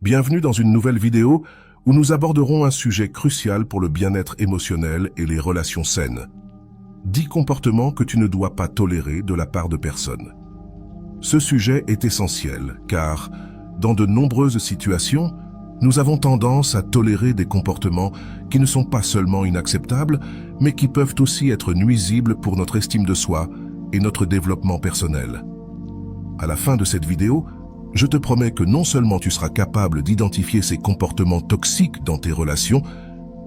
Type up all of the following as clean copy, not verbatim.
Bienvenue dans une nouvelle vidéo où nous aborderons un sujet crucial pour le bien-être émotionnel et les relations saines. 10 comportements que tu ne dois pas tolérer de la part de personne. Ce sujet est essentiel car, dans de nombreuses situations, nous avons tendance à tolérer des comportements qui ne sont pas seulement inacceptables, mais qui peuvent aussi être nuisibles pour notre estime de soi et notre développement personnel. À la fin de cette vidéo, je te promets que non seulement tu seras capable d'identifier ces comportements toxiques dans tes relations,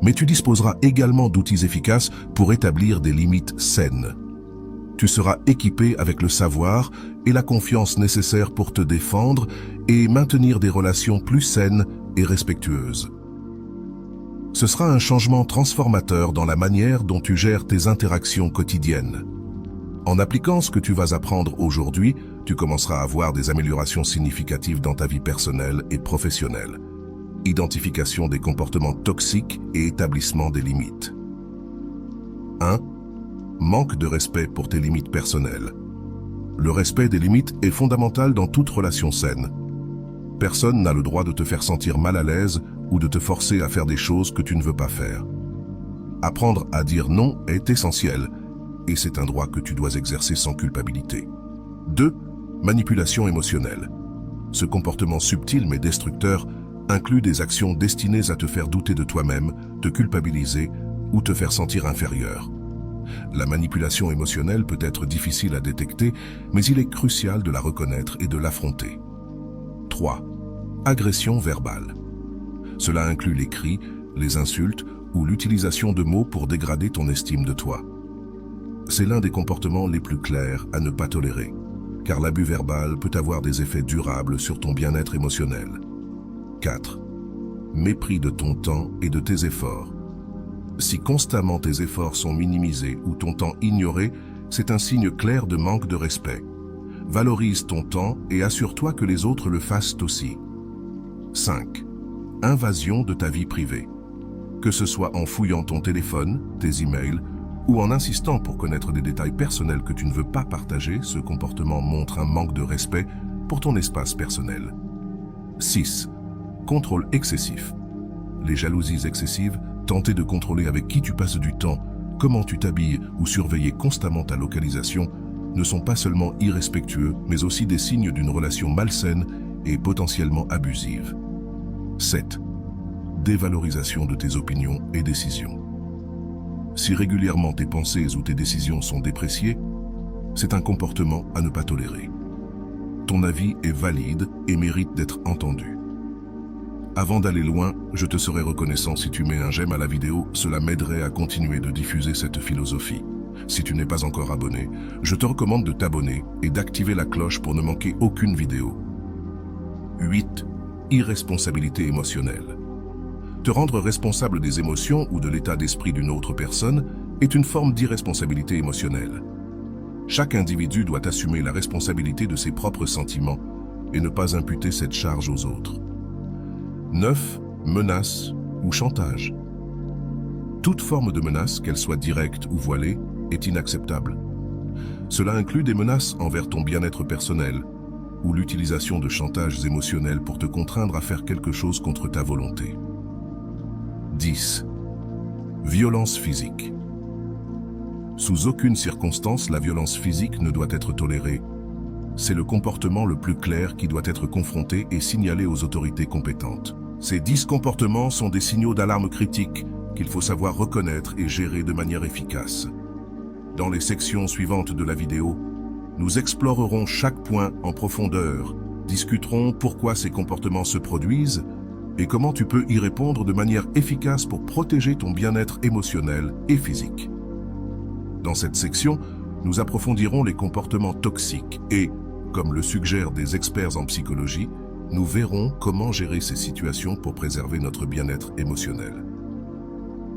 mais tu disposeras également d'outils efficaces pour établir des limites saines. Tu seras équipé avec le savoir et la confiance nécessaires pour te défendre et maintenir des relations plus saines et respectueuses. Ce sera un changement transformateur dans la manière dont tu gères tes interactions quotidiennes. En appliquant ce que tu vas apprendre aujourd'hui, tu commenceras à voir des améliorations significatives dans ta vie personnelle et professionnelle. Identification des comportements toxiques et établissement des limites. 1. Manque de respect pour tes limites personnelles. Le respect des limites est fondamental dans toute relation saine. Personne n'a le droit de te faire sentir mal à l'aise ou de te forcer à faire des choses que tu ne veux pas faire. Apprendre à dire non est essentiel, et c'est un droit que tu dois exercer sans culpabilité. 2. Manipulation émotionnelle. Ce comportement subtil mais destructeur inclut des actions destinées à te faire douter de toi-même, te culpabiliser ou te faire sentir inférieur. La manipulation émotionnelle peut être difficile à détecter, mais il est crucial de la reconnaître et de l'affronter. 3. Agression verbale. Cela inclut les cris, les insultes ou l'utilisation de mots pour dégrader ton estime de toi. C'est l'un des comportements les plus clairs à ne pas tolérer, car l'abus verbal peut avoir des effets durables sur ton bien-être émotionnel. 4. Mépris de ton temps et de tes efforts. Si constamment tes efforts sont minimisés ou ton temps ignoré, c'est un signe clair de manque de respect. Valorise ton temps et assure-toi que les autres le fassent aussi. 5. Invasion de ta vie privée. Que ce soit en fouillant ton téléphone, tes emails, ou en insistant pour connaître des détails personnels que tu ne veux pas partager, ce comportement montre un manque de respect pour ton espace personnel. 6. Contrôle excessif. Les jalousies excessives, tenter de contrôler avec qui tu passes du temps, comment tu t'habilles ou surveiller constamment ta localisation, ne sont pas seulement irrespectueux, mais aussi des signes d'une relation malsaine et potentiellement abusive. 7. Dévalorisation de tes opinions et décisions. Si régulièrement tes pensées ou tes décisions sont dépréciées, c'est un comportement à ne pas tolérer. Ton avis est valide et mérite d'être entendu. Avant d'aller loin, je te serais reconnaissant si tu mets un j'aime à la vidéo, cela m'aiderait à continuer de diffuser cette philosophie. Si tu n'es pas encore abonné, je te recommande de t'abonner et d'activer la cloche pour ne manquer aucune vidéo. 8. Irresponsabilité émotionnelle. Te rendre responsable des émotions ou de l'état d'esprit d'une autre personne est une forme d'irresponsabilité émotionnelle. Chaque individu doit assumer la responsabilité de ses propres sentiments et ne pas imputer cette charge aux autres. 9. Menace ou chantage. Toute forme de menace, qu'elle soit directe ou voilée, est inacceptable. Cela inclut des menaces envers ton bien-être personnel ou l'utilisation de chantages émotionnels pour te contraindre à faire quelque chose contre ta volonté. 10. Violence physique. Sous aucune circonstance, la violence physique ne doit être tolérée. C'est le comportement le plus clair qui doit être confronté et signalé aux autorités compétentes. Ces 10 comportements sont des signaux d'alarme critiques qu'il faut savoir reconnaître et gérer de manière efficace. Dans les sections suivantes de la vidéo, nous explorerons chaque point en profondeur, discuterons pourquoi ces comportements se produisent et comment tu peux y répondre de manière efficace pour protéger ton bien-être émotionnel et physique. Dans cette section, nous approfondirons les comportements toxiques et, comme le suggèrent des experts en psychologie, nous verrons comment gérer ces situations pour préserver notre bien-être émotionnel.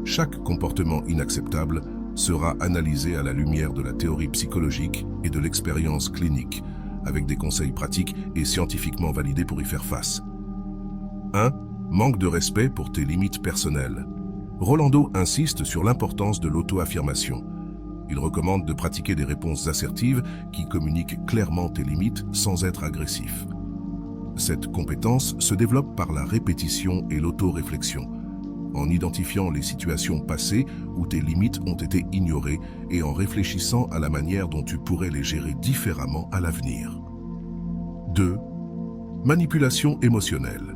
Chaque comportement inacceptable sera analysé à la lumière de la théorie psychologique et de l'expérience clinique, avec des conseils pratiques et scientifiquement validés pour y faire face. 1. Manque de respect pour tes limites personnelles. Rolando insiste sur l'importance de l'auto-affirmation. Il recommande de pratiquer des réponses assertives qui communiquent clairement tes limites sans être agressif. Cette compétence se développe par la répétition et l'autoréflexion, en identifiant les situations passées où tes limites ont été ignorées et en réfléchissant à la manière dont tu pourrais les gérer différemment à l'avenir. 2. Manipulation émotionnelle.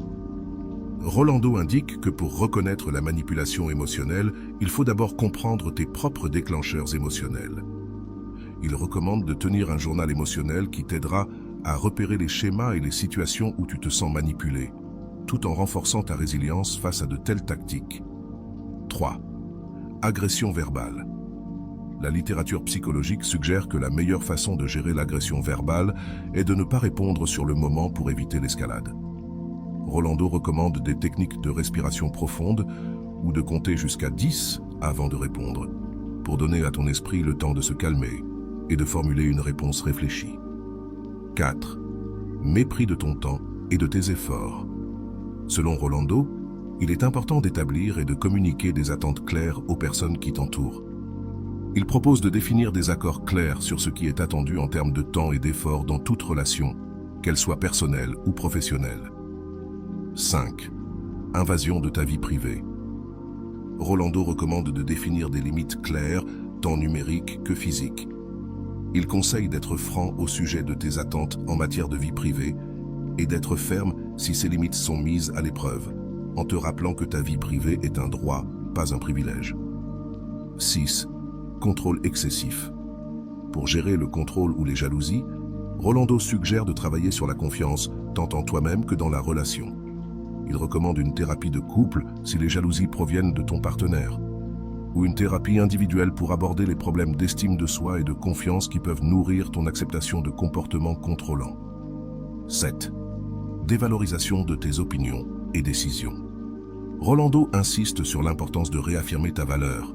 Rolando indique que pour reconnaître la manipulation émotionnelle, il faut d'abord comprendre tes propres déclencheurs émotionnels. Il recommande de tenir un journal émotionnel qui t'aidera à repérer les schémas et les situations où tu te sens manipulé, tout en renforçant ta résilience face à de telles tactiques. 3. Agression verbale. La littérature psychologique suggère que la meilleure façon de gérer l'agression verbale est de ne pas répondre sur le moment pour éviter l'escalade. Rolando recommande des techniques de respiration profonde ou de compter jusqu'à 10 avant de répondre, pour donner à ton esprit le temps de se calmer et de formuler une réponse réfléchie. 4. Mépris de ton temps et de tes efforts. Selon Rolando, il est important d'établir et de communiquer des attentes claires aux personnes qui t'entourent. Il propose de définir des accords clairs sur ce qui est attendu en termes de temps et d'efforts dans toute relation, qu'elle soit personnelle ou professionnelle. 5. Invasion de ta vie privée. Rolando recommande de définir des limites claires, tant numériques que physiques. Il conseille d'être franc au sujet de tes attentes en matière de vie privée et d'être ferme si ces limites sont mises à l'épreuve, en te rappelant que ta vie privée est un droit, pas un privilège. 6. Contrôle excessif. Pour gérer le contrôle ou les jalousies, Rolando suggère de travailler sur la confiance, tant en toi-même que dans la relation. Il recommande une thérapie de couple si les jalousies proviennent de ton partenaire, ou une thérapie individuelle pour aborder les problèmes d'estime de soi et de confiance qui peuvent nourrir ton acceptation de comportements contrôlants. 7. Dévalorisation de tes opinions et décisions. Rolando insiste sur l'importance de réaffirmer ta valeur.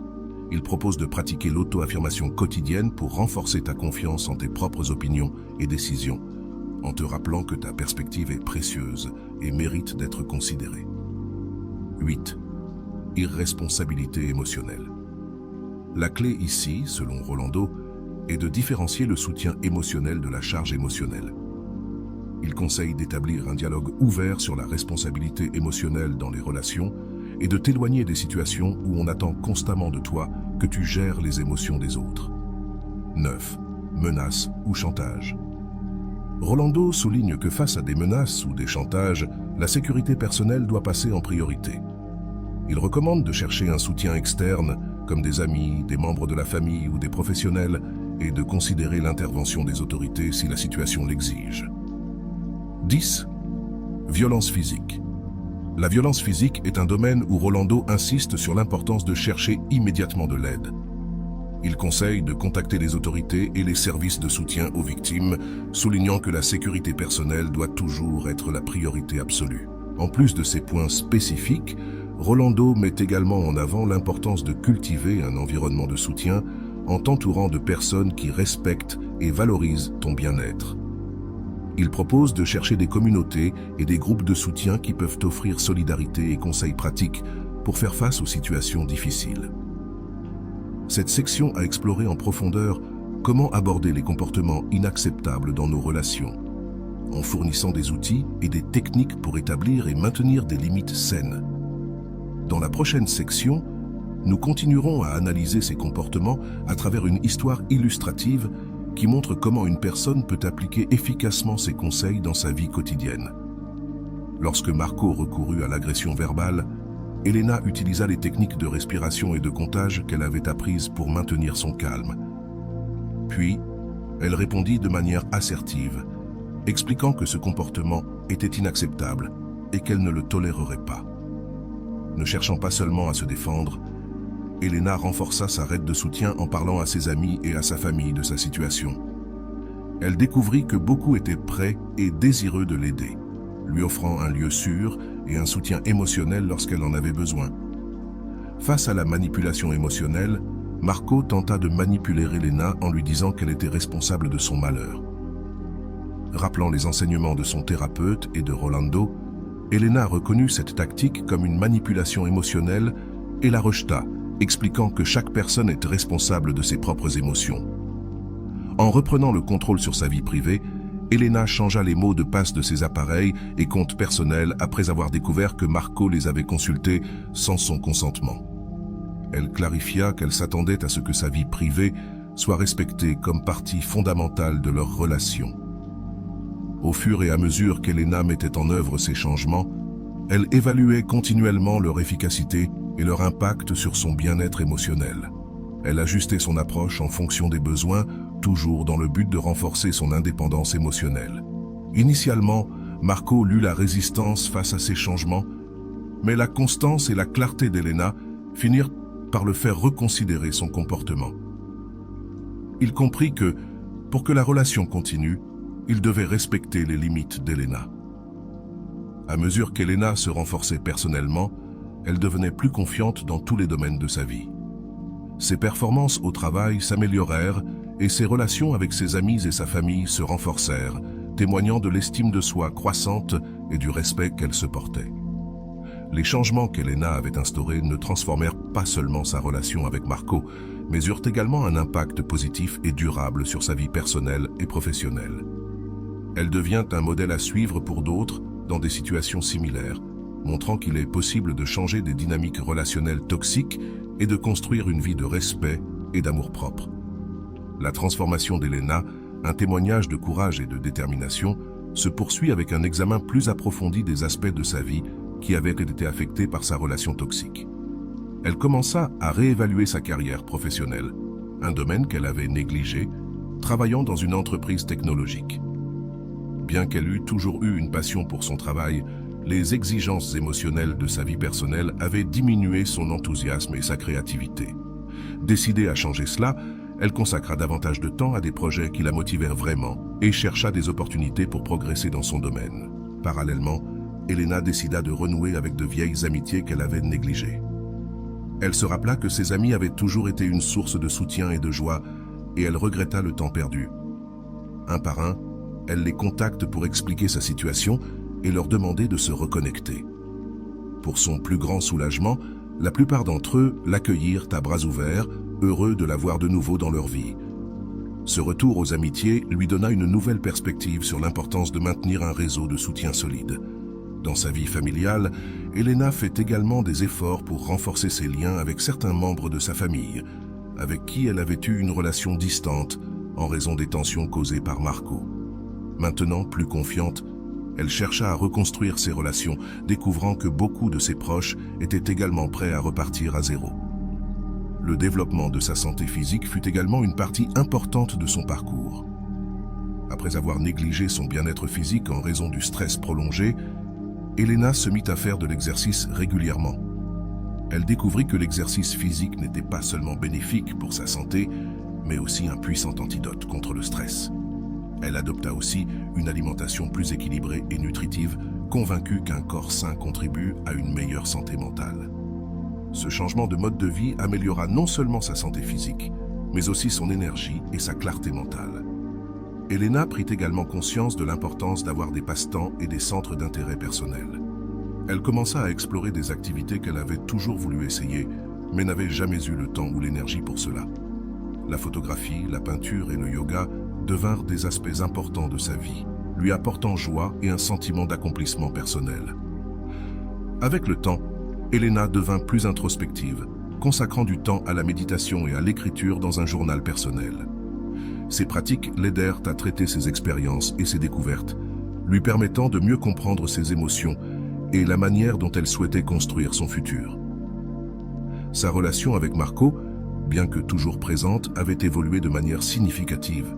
Il propose de pratiquer l'auto-affirmation quotidienne pour renforcer ta confiance en tes propres opinions et décisions, en te rappelant que ta perspective est précieuse et mérite d'être considérée. 8. Irresponsabilité émotionnelle. La clé ici, selon Rolando, est de différencier le soutien émotionnel de la charge émotionnelle. Il conseille d'établir un dialogue ouvert sur la responsabilité émotionnelle dans les relations et de t'éloigner des situations où on attend constamment de toi que tu gères les émotions des autres. 9. Menaces ou chantage. Rolando souligne que face à des menaces ou des chantages, la sécurité personnelle doit passer en priorité. Il recommande de chercher un soutien externe, comme des amis, des membres de la famille ou des professionnels, et de considérer l'intervention des autorités si la situation l'exige. 10. Violence physique. La violence physique est un domaine où Rolando insiste sur l'importance de chercher immédiatement de l'aide. Il conseille de contacter les autorités et les services de soutien aux victimes, soulignant que la sécurité personnelle doit toujours être la priorité absolue. En plus de ces points spécifiques, Rolando met également en avant l'importance de cultiver un environnement de soutien en t'entourant de personnes qui respectent et valorisent ton bien-être. Il propose de chercher des communautés et des groupes de soutien qui peuvent t'offrir solidarité et conseils pratiques pour faire face aux situations difficiles. Cette section a exploré en profondeur comment aborder les comportements inacceptables dans nos relations, en fournissant des outils et des techniques pour établir et maintenir des limites saines. Dans la prochaine section, nous continuerons à analyser ces comportements à travers une histoire illustrative qui montre comment une personne peut appliquer efficacement ces conseils dans sa vie quotidienne. Lorsque Marco recourut à l'agression verbale, Elena utilisa les techniques de respiration et de comptage qu'elle avait apprises pour maintenir son calme. Puis, elle répondit de manière assertive, expliquant que ce comportement était inacceptable et qu'elle ne le tolérerait pas. Ne cherchant pas seulement à se défendre, Elena renforça sa rede de soutien en parlant à ses amis et à sa famille de sa situation. Elle découvrit que beaucoup étaient prêts et désireux de l'aider, lui offrant un lieu sûr et un soutien émotionnel lorsqu'elle en avait besoin. Face à la manipulation émotionnelle, Marco tenta de manipuler Elena en lui disant qu'elle était responsable de son malheur. Rappelant les enseignements de son thérapeute et de Rolando, Elena reconnut cette tactique comme une manipulation émotionnelle et la rejeta, expliquant que chaque personne est responsable de ses propres émotions. En reprenant le contrôle sur sa vie privée, Elena changea les mots de passe de ses appareils et comptes personnels après avoir découvert que Marco les avait consultés sans son consentement. Elle clarifia qu'elle s'attendait à ce que sa vie privée soit respectée comme partie fondamentale de leur relation. Au fur et à mesure qu'Elena mettait en œuvre ces changements, elle évaluait continuellement leur efficacité et leur impact sur son bien-être émotionnel. Elle ajustait son approche en fonction des besoins, toujours dans le but de renforcer son indépendance émotionnelle. Initialement, Marco lut la résistance face à ces changements, mais la constance et la clarté d'Elena finirent par le faire reconsidérer son comportement. Il comprit que, pour que la relation continue, il devait respecter les limites d'Elena. À mesure qu'Elena se renforçait personnellement, elle devenait plus confiante dans tous les domaines de sa vie. Ses performances au travail s'améliorèrent et ses relations avec ses amis et sa famille se renforcèrent, témoignant de l'estime de soi croissante et du respect qu'elle se portait. Les changements qu'Elena avait instaurés ne transformèrent pas seulement sa relation avec Marco, mais eurent également un impact positif et durable sur sa vie personnelle et professionnelle. Elle devient un modèle à suivre pour d'autres dans des situations similaires, montrant qu'il est possible de changer des dynamiques relationnelles toxiques et de construire une vie de respect et d'amour-propre. La transformation d'Elena, un témoignage de courage et de détermination, se poursuit avec un examen plus approfondi des aspects de sa vie qui avaient été affectés par sa relation toxique. Elle commença à réévaluer sa carrière professionnelle, un domaine qu'elle avait négligé, travaillant dans une entreprise technologique. Bien qu'elle eût toujours eu une passion pour son travail, les exigences émotionnelles de sa vie personnelle avaient diminué son enthousiasme et sa créativité. Décidée à changer cela, elle consacra davantage de temps à des projets qui la motivèrent vraiment et chercha des opportunités pour progresser dans son domaine. Parallèlement, Elena décida de renouer avec de vieilles amitiés qu'elle avait négligées. Elle se rappela que ses amis avaient toujours été une source de soutien et de joie, et elle regretta le temps perdu. Un par un, elle les contacte pour expliquer sa situation et leur demander de se reconnecter. Pour son plus grand soulagement, la plupart d'entre eux l'accueillirent à bras ouverts, heureux de la voir de nouveau dans leur vie. Ce retour aux amitiés lui donna une nouvelle perspective sur l'importance de maintenir un réseau de soutien solide. Dans sa vie familiale, Elena fait également des efforts pour renforcer ses liens avec certains membres de sa famille, avec qui elle avait eu une relation distante en raison des tensions causées par Marco. Maintenant plus confiante, elle chercha à reconstruire ses relations, découvrant que beaucoup de ses proches étaient également prêts à repartir à zéro. Le développement de sa santé physique fut également une partie importante de son parcours. Après avoir négligé son bien-être physique en raison du stress prolongé, Elena se mit à faire de l'exercice régulièrement. Elle découvrit que l'exercice physique n'était pas seulement bénéfique pour sa santé, mais aussi un puissant antidote contre le stress. Elle adopta aussi une alimentation plus équilibrée et nutritive, convaincue qu'un corps sain contribue à une meilleure santé mentale. Ce changement de mode de vie améliora non seulement sa santé physique, mais aussi son énergie et sa clarté mentale. Elena prit également conscience de l'importance d'avoir des passe-temps et des centres d'intérêt personnels. Elle commença à explorer des activités qu'elle avait toujours voulu essayer, mais n'avait jamais eu le temps ou l'énergie pour cela. La photographie, la peinture et le yoga devinrent des aspects importants de sa vie, lui apportant joie et un sentiment d'accomplissement personnel. Avec le temps, Elena devint plus introspective, consacrant du temps à la méditation et à l'écriture dans un journal personnel. Ces pratiques l'aidèrent à traiter ses expériences et ses découvertes, lui permettant de mieux comprendre ses émotions et la manière dont elle souhaitait construire son futur. Sa relation avec Marco, bien que toujours présente, avait évolué de manière significative.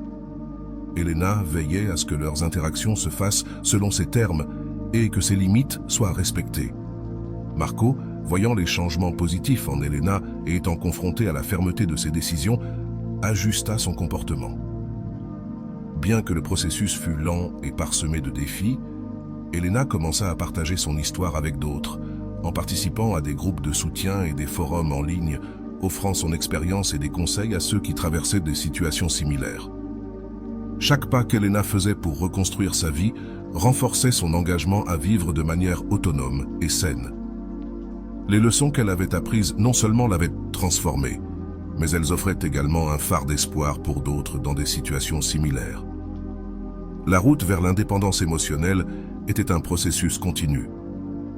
Elena veillait à ce que leurs interactions se fassent selon ses termes et que ses limites soient respectées. Marco, voyant les changements positifs en Elena et étant confronté à la fermeté de ses décisions, ajusta son comportement. Bien que le processus fût lent et parsemé de défis, Elena commença à partager son histoire avec d'autres, en participant à des groupes de soutien et des forums en ligne, offrant son expérience et des conseils à ceux qui traversaient des situations similaires. Chaque pas qu'Elena faisait pour reconstruire sa vie renforçait son engagement à vivre de manière autonome et saine. Les leçons qu'elle avait apprises non seulement l'avaient transformée, mais elles offraient également un phare d'espoir pour d'autres dans des situations similaires. La route vers l'indépendance émotionnelle était un processus continu.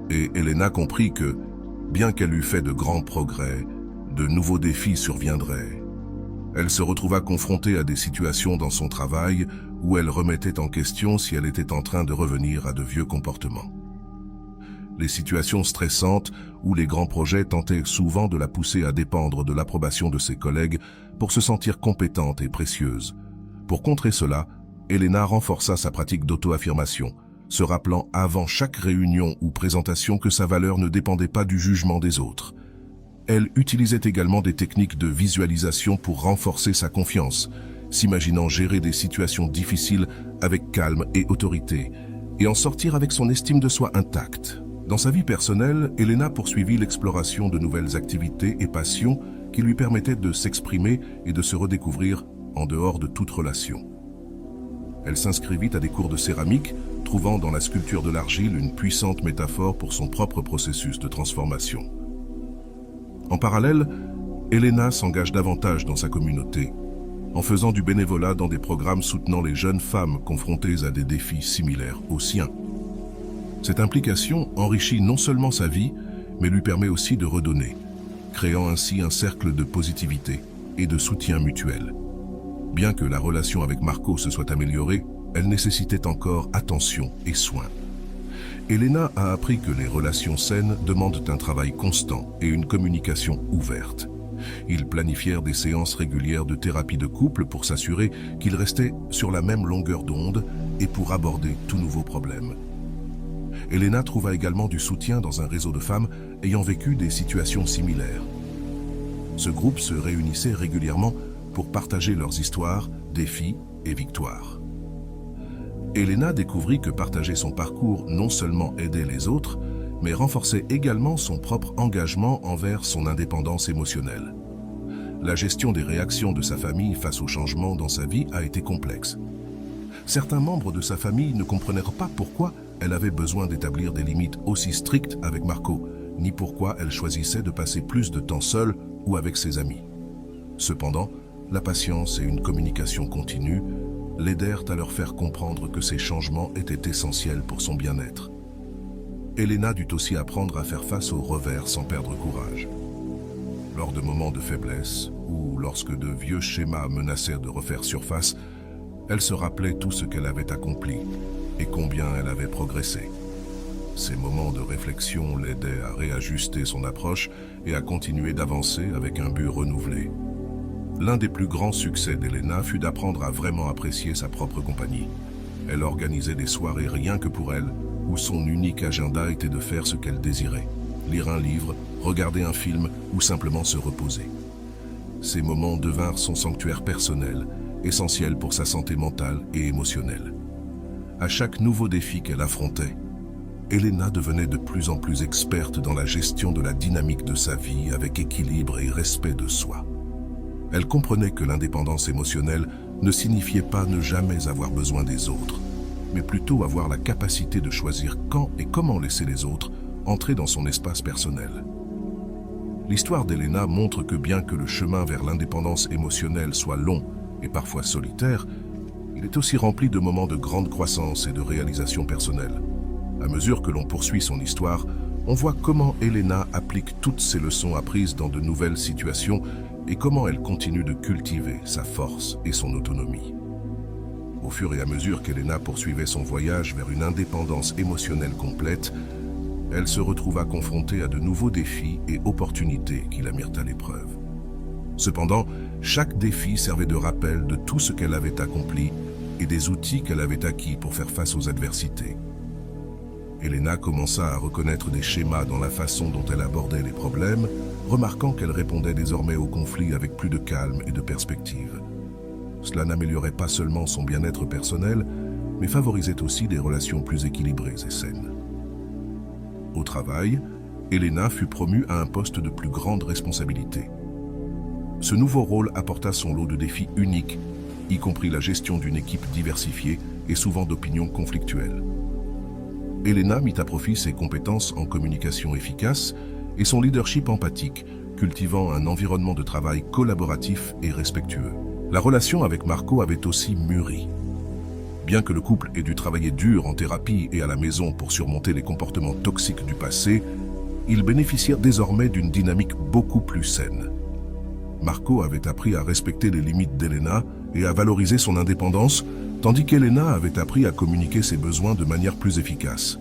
Et Elena comprit que, bien qu'elle eût fait de grands progrès, de nouveaux défis surviendraient. Elle se retrouva confrontée à des situations dans son travail où elle remettait en question si elle était en train de revenir à de vieux comportements. Les situations stressantes où les grands projets tentaient souvent de la pousser à dépendre de l'approbation de ses collègues pour se sentir compétente et précieuse. Pour contrer cela, Elena renforça sa pratique d'auto-affirmation, se rappelant avant chaque réunion ou présentation que sa valeur ne dépendait pas du jugement des autres. Elle utilisait également des techniques de visualisation pour renforcer sa confiance, s'imaginant gérer des situations difficiles avec calme et autorité, et en sortir avec son estime de soi intacte. Dans sa vie personnelle, Elena poursuivit l'exploration de nouvelles activités et passions qui lui permettaient de s'exprimer et de se redécouvrir en dehors de toute relation. Elle s'inscrivit à des cours de céramique, trouvant dans la sculpture de l'argile une puissante métaphore pour son propre processus de transformation. En parallèle, Elena s'engage davantage dans sa communauté, en faisant du bénévolat dans des programmes soutenant les jeunes femmes confrontées à des défis similaires aux siens. Cette implication enrichit non seulement sa vie, mais lui permet aussi de redonner, créant ainsi un cercle de positivité et de soutien mutuel. Bien que la relation avec Marco se soit améliorée, elle nécessitait encore attention et soin. Elena a appris que les relations saines demandent un travail constant et une communication ouverte. Ils planifièrent des séances régulières de thérapie de couple pour s'assurer qu'ils restaient sur la même longueur d'onde et pour aborder tout nouveau problème. Elena trouva également du soutien dans un réseau de femmes ayant vécu des situations similaires. Ce groupe se réunissait régulièrement pour partager leurs histoires, défis et victoires. Elena découvrit que partager son parcours non seulement aidait les autres, mais renforçait également son propre engagement envers son indépendance émotionnelle. La gestion des réactions de sa famille face aux changements dans sa vie a été complexe. Certains membres de sa famille ne comprenaient pas pourquoi elle avait besoin d'établir des limites aussi strictes avec Marco, ni pourquoi elle choisissait de passer plus de temps seule ou avec ses amis. Cependant, la patience et une communication continue l'aidèrent à leur faire comprendre que ces changements étaient essentiels pour son bien-être. Elena dut aussi apprendre à faire face aux revers sans perdre courage. Lors de moments de faiblesse, ou lorsque de vieux schémas menaçaient de refaire surface, elle se rappelait tout ce qu'elle avait accompli et combien elle avait progressé. Ces moments de réflexion l'aidaient à réajuster son approche et à continuer d'avancer avec un but renouvelé. L'un des plus grands succès d'Elena fut d'apprendre à vraiment apprécier sa propre compagnie. Elle organisait des soirées rien que pour elle, où son unique agenda était de faire ce qu'elle désirait, lire un livre, regarder un film ou simplement se reposer. Ces moments devinrent son sanctuaire personnel, essentiel pour sa santé mentale et émotionnelle. À chaque nouveau défi qu'elle affrontait, Elena devenait de plus en plus experte dans la gestion de la dynamique de sa vie avec équilibre et respect de soi. Elle comprenait que l'indépendance émotionnelle ne signifiait pas ne jamais avoir besoin des autres, mais plutôt avoir la capacité de choisir quand et comment laisser les autres entrer dans son espace personnel. L'histoire d'Elena montre que bien que le chemin vers l'indépendance émotionnelle soit long et parfois solitaire, il est aussi rempli de moments de grande croissance et de réalisation personnelle. À mesure que l'on poursuit son histoire, on voit comment Elena applique toutes ses leçons apprises dans de nouvelles situations et comment elle continue de cultiver sa force et son autonomie. Au fur et à mesure qu'Elena poursuivait son voyage vers une indépendance émotionnelle complète, elle se retrouva confrontée à de nouveaux défis et opportunités qui la mirent à l'épreuve. Cependant, chaque défi servait de rappel de tout ce qu'elle avait accompli et des outils qu'elle avait acquis pour faire face aux adversités. Elena commença à reconnaître des schémas dans la façon dont elle abordait les problèmes, remarquant qu'elle répondait désormais aux conflits avec plus de calme et de perspective. Cela n'améliorait pas seulement son bien-être personnel, mais favorisait aussi des relations plus équilibrées et saines. Au travail, Elena fut promue à un poste de plus grande responsabilité. Ce nouveau rôle apporta son lot de défis uniques, y compris la gestion d'une équipe diversifiée et souvent d'opinions conflictuelles. Elena mit à profit ses compétences en communication efficace et son leadership empathique, cultivant un environnement de travail collaboratif et respectueux. La relation avec Marco avait aussi mûri. Bien que le couple ait dû travailler dur en thérapie et à la maison pour surmonter les comportements toxiques du passé, ils bénéficièrent désormais d'une dynamique beaucoup plus saine. Marco avait appris à respecter les limites d'Elena et à valoriser son indépendance, tandis qu'Elena avait appris à communiquer ses besoins de manière plus efficace.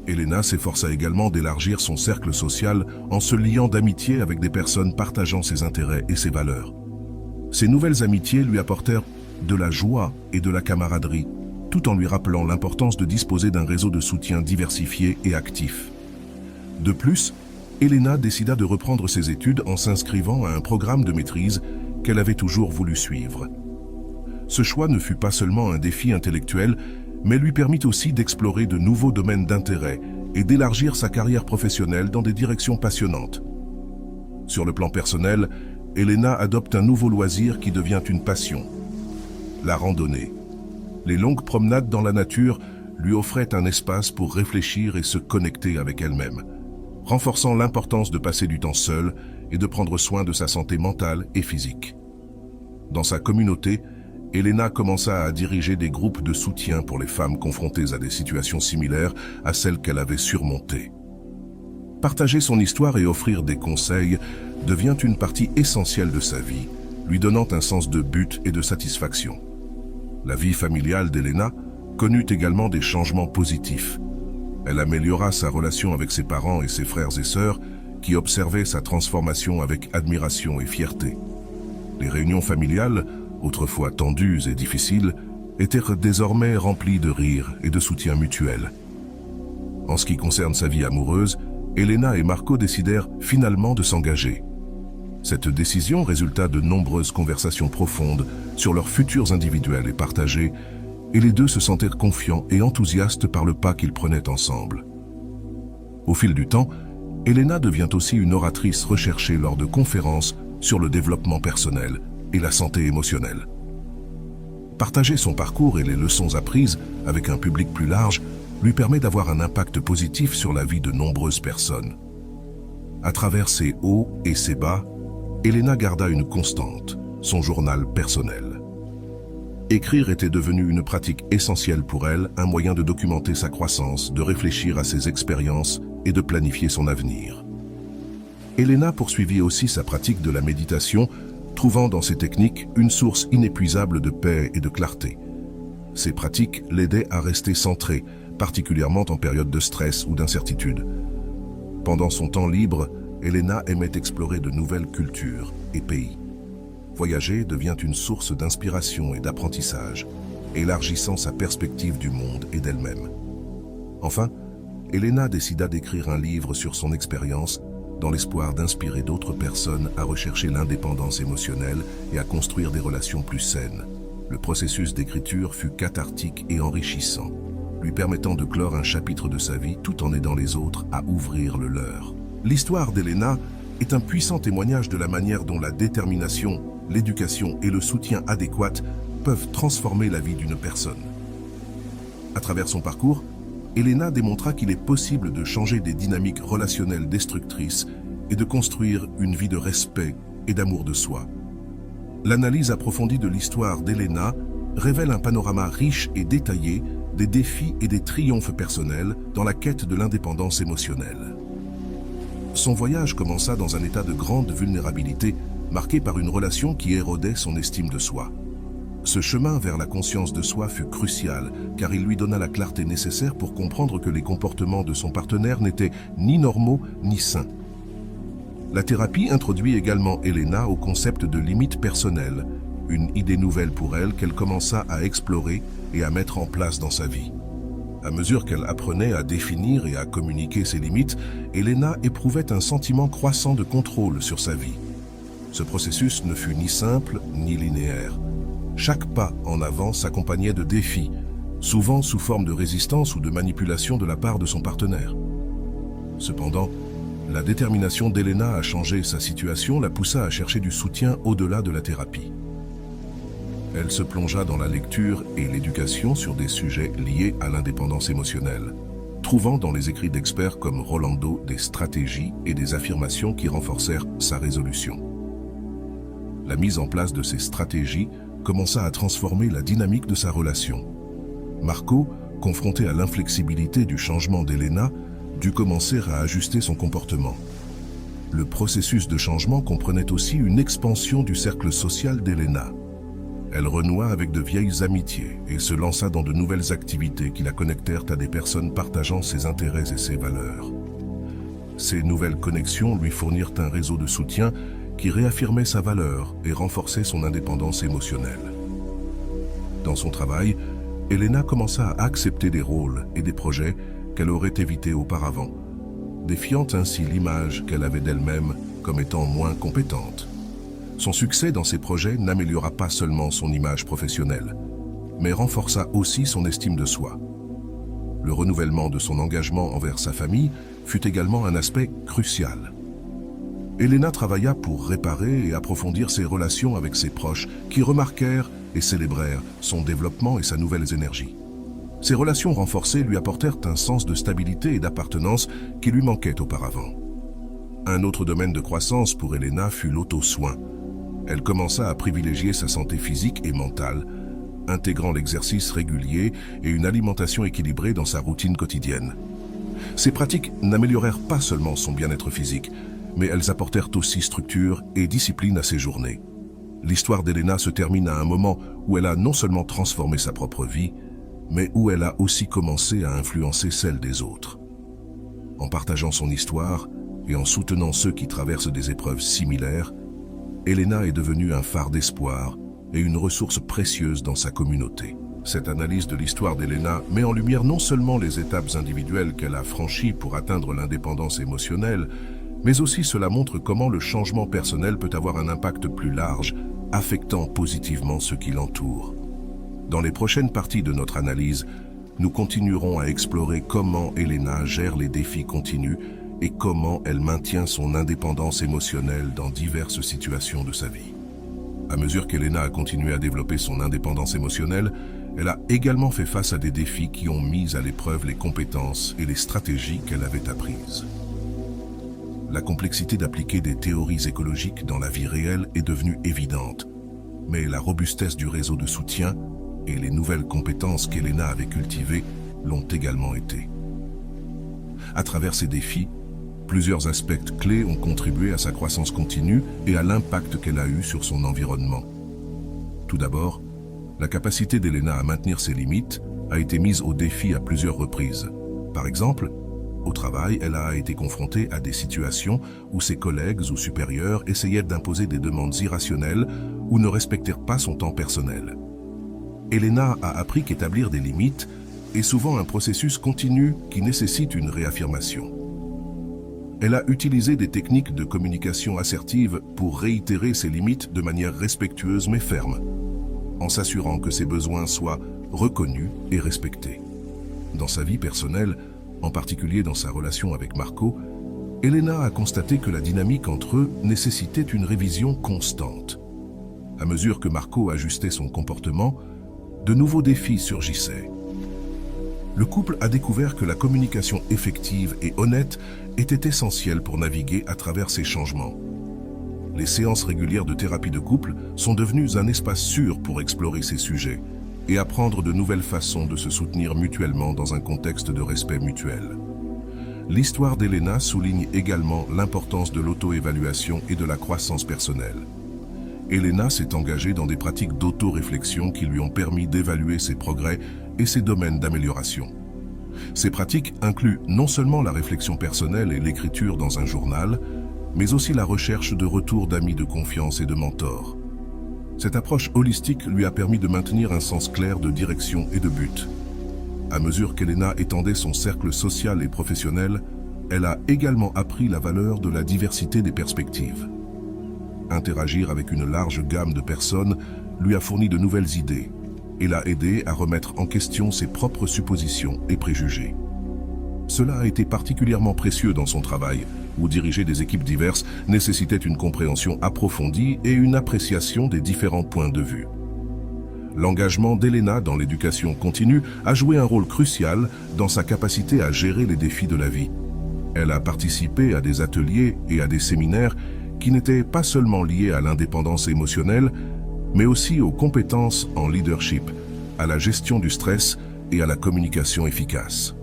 Elena s'efforça également d'élargir son cercle social en se liant d'amitié avec des personnes partageant ses intérêts et ses valeurs. Ces nouvelles amitiés lui apportèrent de la joie et de la camaraderie, tout en lui rappelant l'importance de disposer d'un réseau de soutien diversifié et actif. De plus, Elena décida de reprendre ses études en s'inscrivant à un programme de maîtrise qu'elle avait toujours voulu suivre. Ce choix ne fut pas seulement un défi intellectuel, mais lui permit aussi d'explorer de nouveaux domaines d'intérêt et d'élargir sa carrière professionnelle dans des directions passionnantes. Sur le plan personnel, Elena adopte un nouveau loisir qui devient une passion: la randonnée. Les longues promenades dans la nature lui offraient un espace pour réfléchir et se connecter avec elle-même, renforçant l'importance de passer du temps seul et de prendre soin de sa santé mentale et physique. Dans sa communauté, Elena commença à diriger des groupes de soutien pour les femmes confrontées à des situations similaires à celles qu'elle avait surmontées. Partager son histoire et offrir des conseils devient une partie essentielle de sa vie, lui donnant un sens de but et de satisfaction. La vie familiale d'Elena connut également des changements positifs. Elle améliora sa relation avec ses parents et ses frères et sœurs, qui observaient sa transformation avec admiration et fierté. Les réunions familiales, autrefois tendues et difficiles, étaient désormais remplies de rires et de soutien mutuel. En ce qui concerne sa vie amoureuse, Elena et Marco décidèrent finalement de s'engager. Cette décision résulta de nombreuses conversations profondes sur leurs futurs individuels et partagés, et les deux se sentèrent confiants et enthousiastes par le pas qu'ils prenaient ensemble. Au fil du temps, Elena devient aussi une oratrice recherchée lors de conférences sur le développement personnel et la santé émotionnelle. Partager son parcours et les leçons apprises avec un public plus large lui permet d'avoir un impact positif sur la vie de nombreuses personnes. À travers ses hauts et ses bas, Elena garda une constante, son journal personnel. Écrire était devenu une pratique essentielle pour elle, un moyen de documenter sa croissance, de réfléchir à ses expériences et de planifier son avenir. Elena poursuivit aussi sa pratique de la méditation, trouvant dans ces techniques une source inépuisable de paix et de clarté. Ces pratiques l'aidaient à rester centrée, particulièrement en période de stress ou d'incertitude. Pendant son temps libre, Elena aimait explorer de nouvelles cultures et pays. Voyager devient une source d'inspiration et d'apprentissage, élargissant sa perspective du monde et d'elle-même. Enfin, Elena décida d'écrire un livre sur son expérience, dans l'espoir d'inspirer d'autres personnes à rechercher l'indépendance émotionnelle et à construire des relations plus saines. Le processus d'écriture fut cathartique et enrichissant, lui permettant de clore un chapitre de sa vie tout en aidant les autres à ouvrir le leur. L'histoire d'Elena est un puissant témoignage de la manière dont la détermination, l'éducation et le soutien adéquat peuvent transformer la vie d'une personne. À travers son parcours, Elena démontra qu'il est possible de changer des dynamiques relationnelles destructrices et de construire une vie de respect et d'amour de soi. L'analyse approfondie de l'histoire d'Elena révèle un panorama riche et détaillé des défis et des triomphes personnels dans la quête de l'indépendance émotionnelle. Son voyage commença dans un état de grande vulnérabilité, marqué par une relation qui érodait son estime de soi. Ce chemin vers la conscience de soi fut crucial, car il lui donna la clarté nécessaire pour comprendre que les comportements de son partenaire n'étaient ni normaux ni sains. La thérapie introduit également Elena au concept de limite personnelle, une idée nouvelle pour elle qu'elle commença à explorer et à mettre en place dans sa vie. À mesure qu'elle apprenait à définir et à communiquer ses limites, Elena éprouvait un sentiment croissant de contrôle sur sa vie. Ce processus ne fut ni simple ni linéaire. Chaque pas en avant s'accompagnait de défis, souvent sous forme de résistance ou de manipulation de la part de son partenaire. Cependant, la détermination d'Elena à changer sa situation la poussa à chercher du soutien au-delà de la thérapie. Elle se plongea dans la lecture et l'éducation sur des sujets liés à l'indépendance émotionnelle, trouvant dans les écrits d'experts comme Rolando des stratégies et des affirmations qui renforcèrent sa résolution. La mise en place de ces stratégies commença à transformer la dynamique de sa relation, Marco, confronté à l'inflexibilité du changement d'Elena, dut commencer à ajuster son comportement. Le processus de changement comprenait aussi une expansion du cercle social d'Elena. Elle renoua avec de vieilles amitiés et se lança dans de nouvelles activités qui la connectèrent à des personnes partageant ses intérêts et ses valeurs. Ces nouvelles connexions lui fournirent un réseau de soutien qui réaffirmait sa valeur et renforçait son indépendance émotionnelle. Dans son travail, Elena commença à accepter des rôles et des projets qu'elle aurait évités auparavant, défiant ainsi l'image qu'elle avait d'elle-même comme étant moins compétente. Son succès dans ces projets n'améliora pas seulement son image professionnelle, mais renforça aussi son estime de soi. Le renouvellement de son engagement envers sa famille fut également un aspect crucial. Elena travailla pour réparer et approfondir ses relations avec ses proches qui remarquèrent et célébrèrent son développement et sa nouvelle énergie. Ces relations renforcées lui apportèrent un sens de stabilité et d'appartenance qui lui manquait auparavant. Un autre domaine de croissance pour Elena fut l'auto-soin. Elle commença à privilégier sa santé physique et mentale, intégrant l'exercice régulier et une alimentation équilibrée dans sa routine quotidienne. Ces pratiques n'améliorèrent pas seulement son bien-être physique, mais elles apportèrent aussi structure et discipline à ses journées. L'histoire d'Elena se termine à un moment où elle a non seulement transformé sa propre vie, mais où elle a aussi commencé à influencer celle des autres. En partageant son histoire et en soutenant ceux qui traversent des épreuves similaires, Elena est devenue un phare d'espoir et une ressource précieuse dans sa communauté. Cette analyse de l'histoire d'Elena met en lumière non seulement les étapes individuelles qu'elle a franchies pour atteindre l'indépendance émotionnelle, mais aussi cela montre comment le changement personnel peut avoir un impact plus large, affectant positivement ceux qui l'entourent. Dans les prochaines parties de notre analyse, nous continuerons à explorer comment Elena gère les défis continus et comment elle maintient son indépendance émotionnelle dans diverses situations de sa vie. À mesure qu'Elena a continué à développer son indépendance émotionnelle, elle a également fait face à des défis qui ont mis à l'épreuve les compétences et les stratégies qu'elle avait apprises. La complexité d'appliquer des théories écologiques dans la vie réelle est devenue évidente, mais la robustesse du réseau de soutien et les nouvelles compétences qu'Elena avait cultivées l'ont également été. À travers ces défis, plusieurs aspects clés ont contribué à sa croissance continue et à l'impact qu'elle a eu sur son environnement. Tout d'abord, la capacité d'Elena à maintenir ses limites a été mise au défi à plusieurs reprises. Par exemple, au travail, elle a été confrontée à des situations où ses collègues ou supérieurs essayaient d'imposer des demandes irrationnelles ou ne respectèrent pas son temps personnel. Elena a appris qu'établir des limites est souvent un processus continu qui nécessite une réaffirmation. Elle a utilisé des techniques de communication assertive pour réitérer ses limites de manière respectueuse mais ferme, en s'assurant que ses besoins soient reconnus et respectés. Dans sa vie personnelle, en particulier dans sa relation avec Marco, Elena a constaté que la dynamique entre eux nécessitait une révision constante. À mesure que Marco ajustait son comportement, de nouveaux défis surgissaient. Le couple a découvert que la communication effective et honnête était essentielle pour naviguer à travers ces changements. Les séances régulières de thérapie de couple sont devenues un espace sûr pour explorer ces sujets et apprendre de nouvelles façons de se soutenir mutuellement dans un contexte de respect mutuel. L'histoire d'Elena souligne également l'importance de l'auto-évaluation et de la croissance personnelle. Elena s'est engagée dans des pratiques d'auto-réflexion qui lui ont permis d'évaluer ses progrès et ses domaines d'amélioration. Ces pratiques incluent non seulement la réflexion personnelle et l'écriture dans un journal, mais aussi la recherche de retours d'amis de confiance et de mentors. Cette approche holistique lui a permis de maintenir un sens clair de direction et de but. À mesure qu'Elena étendait son cercle social et professionnel, elle a également appris la valeur de la diversité des perspectives. Interagir avec une large gamme de personnes lui a fourni de nouvelles idées et l'a aidé à remettre en question ses propres suppositions et préjugés. Cela a été particulièrement précieux dans son travail, où diriger des équipes diverses nécessitait une compréhension approfondie et une appréciation des différents points de vue. L'engagement d'Elena dans l'éducation continue a joué un rôle crucial dans sa capacité à gérer les défis de la vie. Elle a participé à des ateliers et à des séminaires qui n'étaient pas seulement liés à l'indépendance émotionnelle, mais aussi aux compétences en leadership, à la gestion du stress et à la communication efficace.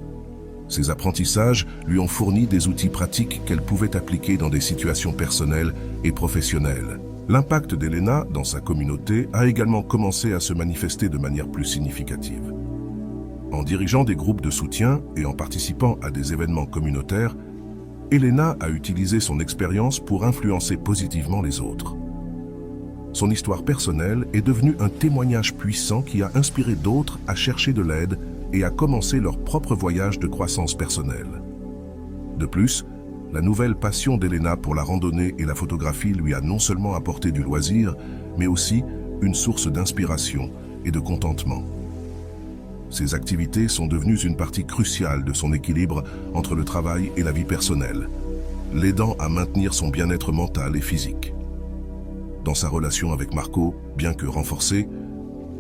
Ces apprentissages lui ont fourni des outils pratiques qu'elle pouvait appliquer dans des situations personnelles et professionnelles. L'impact d'Elena dans sa communauté a également commencé à se manifester de manière plus significative. En dirigeant des groupes de soutien et en participant à des événements communautaires, Elena a utilisé son expérience pour influencer positivement les autres. Son histoire personnelle est devenue un témoignage puissant qui a inspiré d'autres à chercher de l'aide et à commencer leur propre voyage de croissance personnelle. De plus, la nouvelle passion d'Elena pour la randonnée et la photographie lui a non seulement apporté du loisir, mais aussi une source d'inspiration et de contentement. Ces activités sont devenues une partie cruciale de son équilibre entre le travail et la vie personnelle, l'aidant à maintenir son bien-être mental et physique. Dans sa relation avec Marco, bien que renforcée,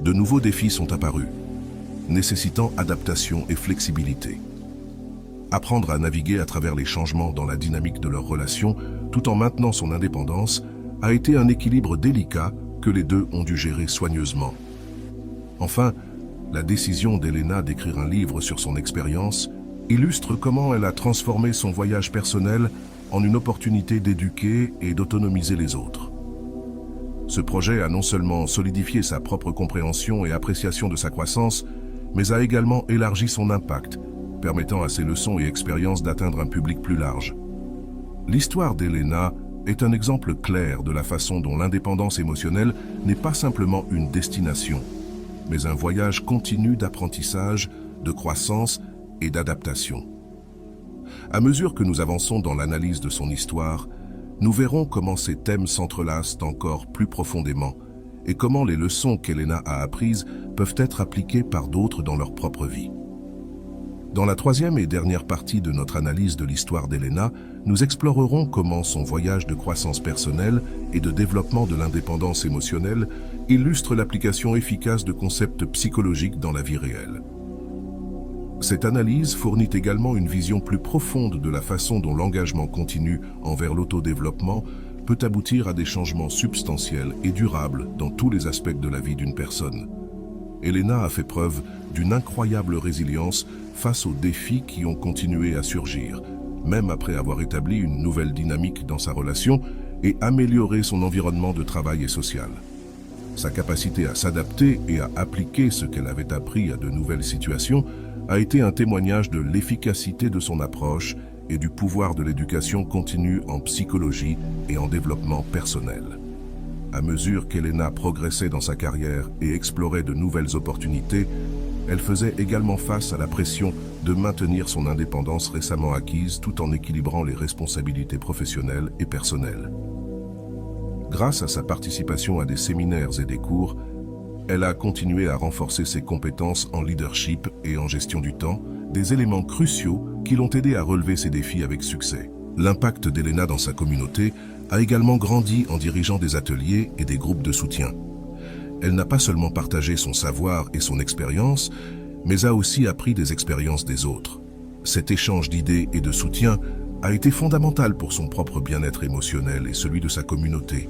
de nouveaux défis sont apparus, nécessitant adaptation et flexibilité. Apprendre à naviguer à travers les changements dans la dynamique de leur relation, tout en maintenant son indépendance, a été un équilibre délicat que les deux ont dû gérer soigneusement. Enfin, la décision d'Elena d'écrire un livre sur son expérience illustre comment elle a transformé son voyage personnel en une opportunité d'éduquer et d'autonomiser les autres. Ce projet a non seulement solidifié sa propre compréhension et appréciation de sa croissance, mais a également élargi son impact, permettant à ses leçons et expériences d'atteindre un public plus large. L'histoire d'Elena est un exemple clair de la façon dont l'indépendance émotionnelle n'est pas simplement une destination, mais un voyage continu d'apprentissage, de croissance et d'adaptation. À mesure que nous avançons dans l'analyse de son histoire, nous verrons comment ces thèmes s'entrelacent encore plus profondément et comment les leçons qu'Elena a apprises peuvent être appliquées par d'autres dans leur propre vie. Dans la troisième et dernière partie de notre analyse de l'histoire d'Elena, nous explorerons comment son voyage de croissance personnelle et de développement de l'indépendance émotionnelle illustre l'application efficace de concepts psychologiques dans la vie réelle. Cette analyse fournit également une vision plus profonde de la façon dont l'engagement continu envers l'autodéveloppement peut aboutir à des changements substantiels et durables dans tous les aspects de la vie d'une personne. Elena a fait preuve d'une incroyable résilience face aux défis qui ont continué à surgir, même après avoir établi une nouvelle dynamique dans sa relation et amélioré son environnement de travail et social. Sa capacité à s'adapter et à appliquer ce qu'elle avait appris à de nouvelles situations a été un témoignage de l'efficacité de son approche et du pouvoir de l'éducation continue en psychologie et en développement personnel. À mesure qu'Elena progressait dans sa carrière et explorait de nouvelles opportunités, elle faisait également face à la pression de maintenir son indépendance récemment acquise tout en équilibrant les responsabilités professionnelles et personnelles. Grâce à sa participation à des séminaires et des cours, elle a continué à renforcer ses compétences en leadership et en gestion du temps, des éléments cruciaux qui l'ont aidé à relever ces défis avec succès. L'impact d'Elena dans sa communauté a également grandi en dirigeant des ateliers et des groupes de soutien. Elle n'a pas seulement partagé son savoir et son expérience, mais a aussi appris des expériences des autres. Cet échange d'idées et de soutien a été fondamental pour son propre bien-être émotionnel et celui de sa communauté,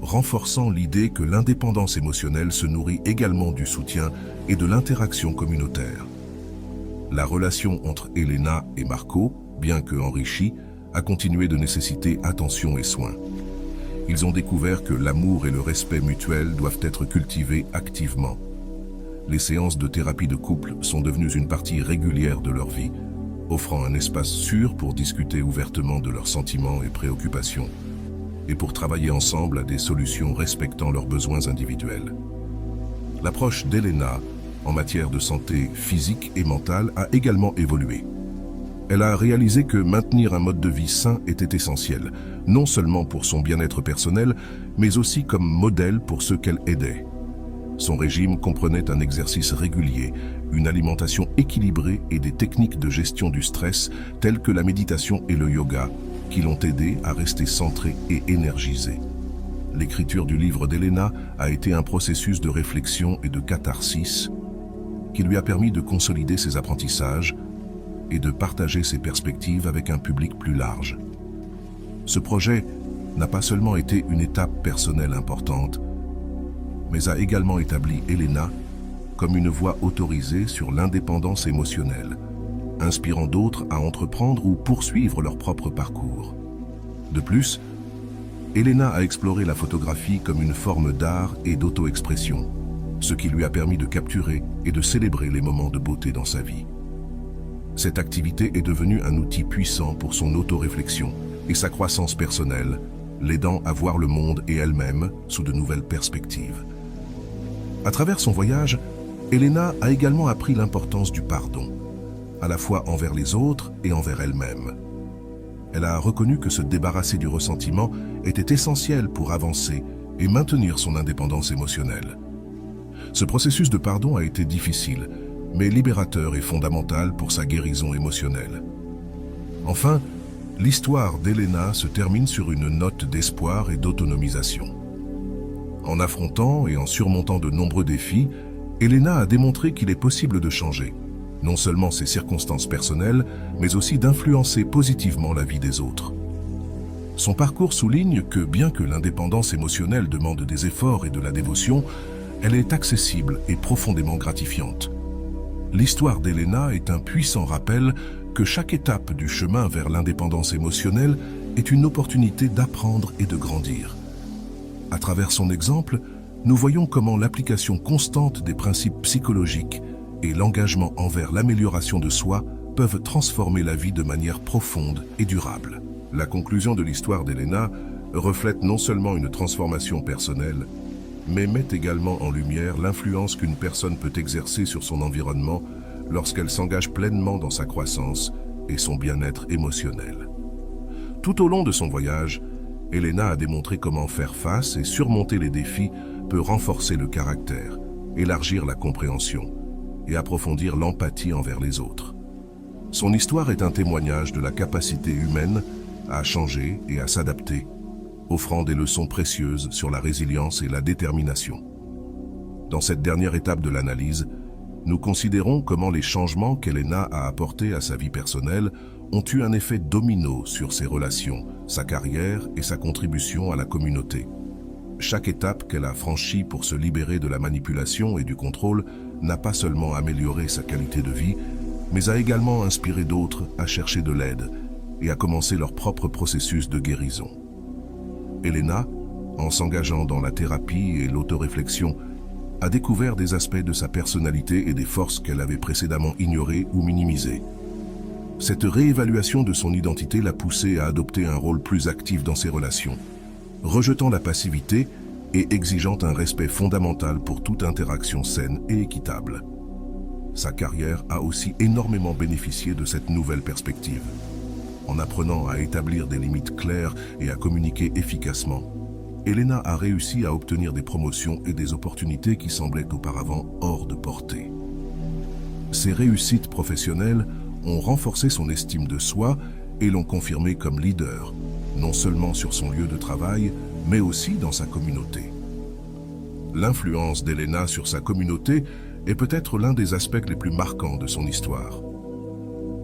renforçant l'idée que l'indépendance émotionnelle se nourrit également du soutien et de l'interaction communautaire. La relation entre Elena et Marco, bien que enrichie, a continué de nécessiter attention et soin. Ils ont découvert que l'amour et le respect mutuel doivent être cultivés activement. Les séances de thérapie de couple sont devenues une partie régulière de leur vie, offrant un espace sûr pour discuter ouvertement de leurs sentiments et préoccupations, et pour travailler ensemble à des solutions respectant leurs besoins individuels. L'approche d'Elena en matière de santé physique et mentale a également évolué. Elle a réalisé que maintenir un mode de vie sain était essentiel, non seulement pour son bien-être personnel, mais aussi comme modèle pour ceux qu'elle aidait. Son régime comprenait un exercice régulier, une alimentation équilibrée et des techniques de gestion du stress telles que la méditation et le yoga, qui l'ont aidé à rester centrée et énergisée. L'écriture du livre d'Elena a été un processus de réflexion et de catharsis qui lui a permis de consolider ses apprentissages et de partager ses perspectives avec un public plus large. Ce projet n'a pas seulement été une étape personnelle importante, mais a également établi Elena comme une voie autorisée sur l'indépendance émotionnelle, inspirant d'autres à entreprendre ou poursuivre leur propre parcours. De plus, Elena a exploré la photographie comme une forme d'art et d'auto-expression, ce qui lui a permis de capturer et de célébrer les moments de beauté dans sa vie. Cette activité est devenue un outil puissant pour son auto-réflexion et sa croissance personnelle, l'aidant à voir le monde et elle-même sous de nouvelles perspectives. À travers son voyage, Elena a également appris l'importance du pardon, à la fois envers les autres et envers elle-même. Elle a reconnu que se débarrasser du ressentiment était essentiel pour avancer et maintenir son indépendance émotionnelle. Ce processus de pardon a été difficile, mais libérateur et fondamental pour sa guérison émotionnelle. Enfin, l'histoire d'Elena se termine sur une note d'espoir et d'autonomisation. En affrontant et en surmontant de nombreux défis, Elena a démontré qu'il est possible de changer, non seulement ses circonstances personnelles, mais aussi d'influencer positivement la vie des autres. Son parcours souligne que bien que l'indépendance émotionnelle demande des efforts et de la dévotion, elle est accessible et profondément gratifiante. L'histoire d'Elena est un puissant rappel que chaque étape du chemin vers l'indépendance émotionnelle est une opportunité d'apprendre et de grandir. À travers son exemple, nous voyons comment l'application constante des principes psychologiques et l'engagement envers l'amélioration de soi peuvent transformer la vie de manière profonde et durable. La conclusion de l'histoire d'Elena reflète non seulement une transformation personnelle, mais met également en lumière l'influence qu'une personne peut exercer sur son environnement lorsqu'elle s'engage pleinement dans sa croissance et son bien-être émotionnel. Tout au long de son voyage, Elena a démontré comment faire face et surmonter les défis peut renforcer le caractère, élargir la compréhension et approfondir l'empathie envers les autres. Son histoire est un témoignage de la capacité humaine à changer et à s'adapter, offrant des leçons précieuses sur la résilience et la détermination. Dans cette dernière étape de l'analyse, nous considérons comment les changements qu'Elena a apportés à sa vie personnelle ont eu un effet domino sur ses relations, sa carrière et sa contribution à la communauté. Chaque étape qu'elle a franchie pour se libérer de la manipulation et du contrôle n'a pas seulement amélioré sa qualité de vie, mais a également inspiré d'autres à chercher de l'aide et à commencer leur propre processus de guérison. Elena, en s'engageant dans la thérapie et l'autoréflexion, a découvert des aspects de sa personnalité et des forces qu'elle avait précédemment ignorées ou minimisées. Cette réévaluation de son identité l'a poussée à adopter un rôle plus actif dans ses relations, rejetant la passivité et exigeant un respect fondamental pour toute interaction saine et équitable. Sa carrière a aussi énormément bénéficié de cette nouvelle perspective. En apprenant à établir des limites claires et à communiquer efficacement, Elena a réussi à obtenir des promotions et des opportunités qui semblaient auparavant hors de portée. Ses réussites professionnelles ont renforcé son estime de soi et l'ont confirmé comme leader, non seulement sur son lieu de travail, mais aussi dans sa communauté. L'influence d'Elena sur sa communauté est peut-être l'un des aspects les plus marquants de son histoire.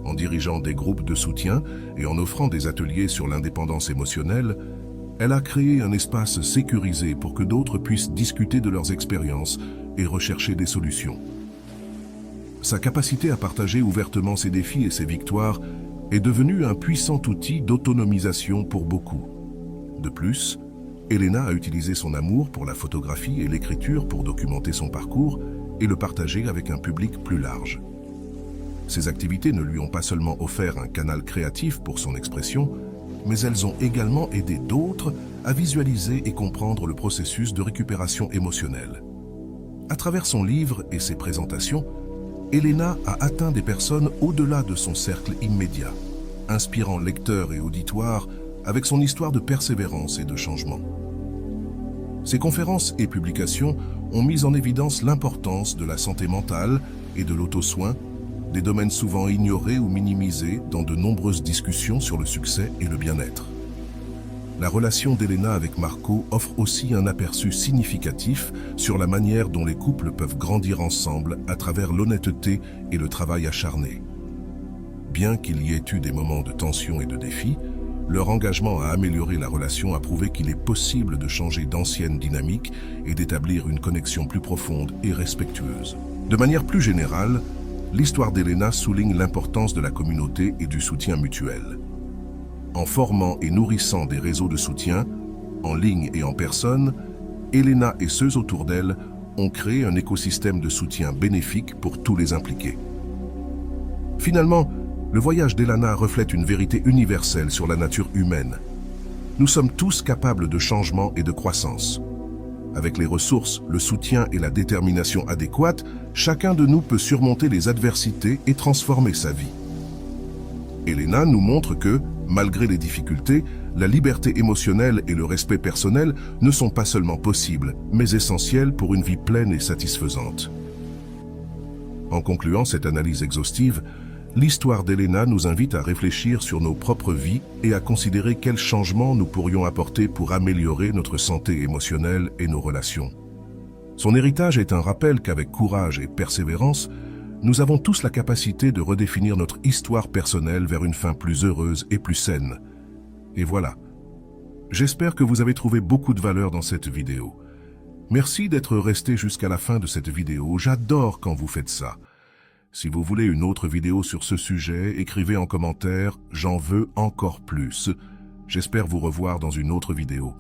En dirigeant des groupes de soutien et en offrant des ateliers sur l'indépendance émotionnelle, elle a créé un espace sécurisé pour que d'autres puissent discuter de leurs expériences et rechercher des solutions. Sa capacité à partager ouvertement ses défis et ses victoires est devenue un puissant outil d'autonomisation pour beaucoup. De plus, Elena a utilisé son amour pour la photographie et l'écriture pour documenter son parcours et le partager avec un public plus large. Ces activités ne lui ont pas seulement offert un canal créatif pour son expression, mais elles ont également aidé d'autres à visualiser et comprendre le processus de récupération émotionnelle. À travers son livre et ses présentations, Elena a atteint des personnes au-delà de son cercle immédiat, inspirant lecteurs et auditoires avec son histoire de persévérance et de changement. Ses conférences et publications ont mis en évidence l'importance de la santé mentale et de l'auto-soin, des domaines souvent ignorés ou minimisés dans de nombreuses discussions sur le succès et le bien-être. La relation d'Elena avec Marco offre aussi un aperçu significatif sur la manière dont les couples peuvent grandir ensemble à travers l'honnêteté et le travail acharné. Bien qu'il y ait eu des moments de tension et de défi, leur engagement à améliorer la relation a prouvé qu'il est possible de changer d'anciennes dynamiques et d'établir une connexion plus profonde et respectueuse. De manière plus générale, l'histoire d'Elena souligne l'importance de la communauté et du soutien mutuel. En formant et nourrissant des réseaux de soutien, en ligne et en personne, Elena et ceux autour d'elle ont créé un écosystème de soutien bénéfique pour tous les impliqués. Finalement, le voyage d'Elena reflète une vérité universelle sur la nature humaine. Nous sommes tous capables de changement et de croissance. Avec les ressources, le soutien et la détermination adéquates, chacun de nous peut surmonter les adversités et transformer sa vie. Elena nous montre que, malgré les difficultés, la liberté émotionnelle et le respect personnel ne sont pas seulement possibles, mais essentiels pour une vie pleine et satisfaisante. En concluant cette analyse exhaustive, l'histoire d'Elena nous invite à réfléchir sur nos propres vies et à considérer quels changements nous pourrions apporter pour améliorer notre santé émotionnelle et nos relations. Son héritage est un rappel qu'avec courage et persévérance, nous avons tous la capacité de redéfinir notre histoire personnelle vers une fin plus heureuse et plus saine. Et voilà. J'espère que vous avez trouvé beaucoup de valeur dans cette vidéo. Merci d'être resté jusqu'à la fin de cette vidéo. J'adore quand vous faites ça. Si vous voulez une autre vidéo sur ce sujet, écrivez en commentaire « J'en veux encore plus ». J'espère vous revoir dans une autre vidéo.